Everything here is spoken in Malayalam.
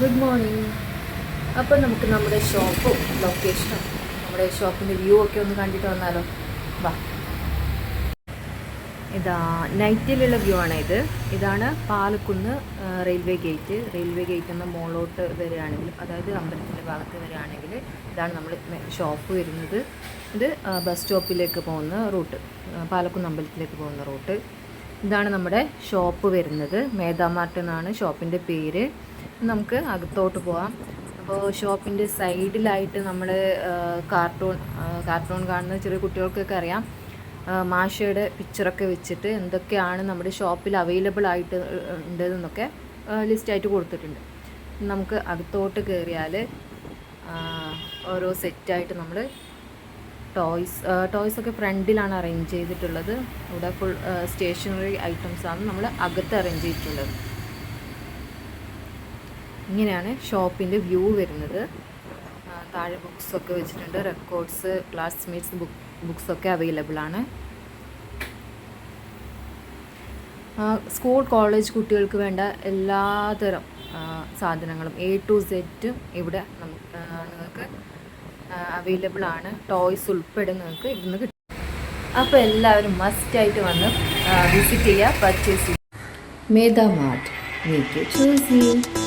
Good morning. അപ്പോൾ നമുക്ക് നമ്മുടെ ഷോപ്പും ലൊക്കേഷനും നമ്മുടെ ഷോപ്പിൻ്റെ വ്യൂ ഒക്കെ ഒന്ന് കണ്ടിട്ട് വന്നാലോ? വാ. ഇതാ നൈറ്റിലുള്ള വ്യൂ ആണ് ഇത്. ഇതാണ് Palakkunnu railway gate. Railway gate എന്ന മോളോട്ട് വരികയാണെങ്കിൽ, അതായത് അമ്പലത്തിൻ്റെ ഭാഗത്ത് വരികയാണെങ്കിൽ ഇതാണ് നമ്മൾ ഷോപ്പ് വരുന്നത്. ഇത് ബസ് സ്റ്റോപ്പിലേക്ക് പോകുന്ന റൂട്ട്, പാലക്കുന്ന് അമ്പലത്തിലേക്ക് പോകുന്ന റൂട്ട്. ഇതാണ് നമ്മുടെ ഷോപ്പ് വരുന്നത്. മേധാമാർട്ട് എന്നാണ് ഷോപ്പിൻ്റെ പേര്. നമുക്ക് അകത്തോട്ട് പോകാം. അപ്പോൾ ഷോപ്പിൻ്റെ സൈഡിലായിട്ട് നമ്മൾ കാർട്ടൂൺ കാണുന്ന ചെറിയ കുട്ടികൾക്കൊക്കെ അറിയാം, മാഷയുടെ പിക്ചറൊക്കെ വെച്ചിട്ട് എന്തൊക്കെയാണ് നമ്മുടെ ഷോപ്പിൽ അവൈലബിൾ ആയിട്ട് ഉണ്ടെന്നൊക്കെ ലിസ്റ്റായിട്ട് കൊടുത്തിട്ടുണ്ട്. നമുക്ക് അകത്തോട്ട് കയറിയാൽ ഓരോ സെറ്റായിട്ട് നമ്മൾ ടോയ്സൊക്കെ ഫ്രണ്ടിലാണ് അറേഞ്ച് ചെയ്തിട്ടുള്ളത്. ഇവിടെ ഫുൾ സ്റ്റേഷനറി ഐറ്റംസാണ് നമ്മൾ അകത്ത് അറേഞ്ച് ചെയ്തിട്ടുള്ളത്. ഇങ്ങനെയാണ് ഷോപ്പിൻ്റെ വ്യൂ വരുന്നത്. താഴെ ബുക്സൊക്കെ വെച്ചിട്ടുണ്ട്. റെക്കോർഡ്സ്, ക്ലാസ്മേറ്റ്സ് ബുക്സൊക്കെ അവൈലബിൾ ആണ്. സ്കൂൾ കോളേജ് കുട്ടികൾക്ക് വേണ്ട എല്ലാതരം സാധനങ്ങളും A to Z ഇവിടെ നിങ്ങൾക്ക് അവൈലബിൾ ആണ്. ടോയ്സ് ഉൾപ്പെടെ നിങ്ങൾക്ക് ഇവിടുന്ന് കിട്ടും. അപ്പോൾ എല്ലാവരും മസ്റ്റായിട്ട് വന്ന് വിസിറ്റ് ചെയ്യുക, പർച്ചേസ് ചെയ്യുക. മേധാമാർട്ട്, മേക്ക് ഇറ്റ് ചോയ്സി.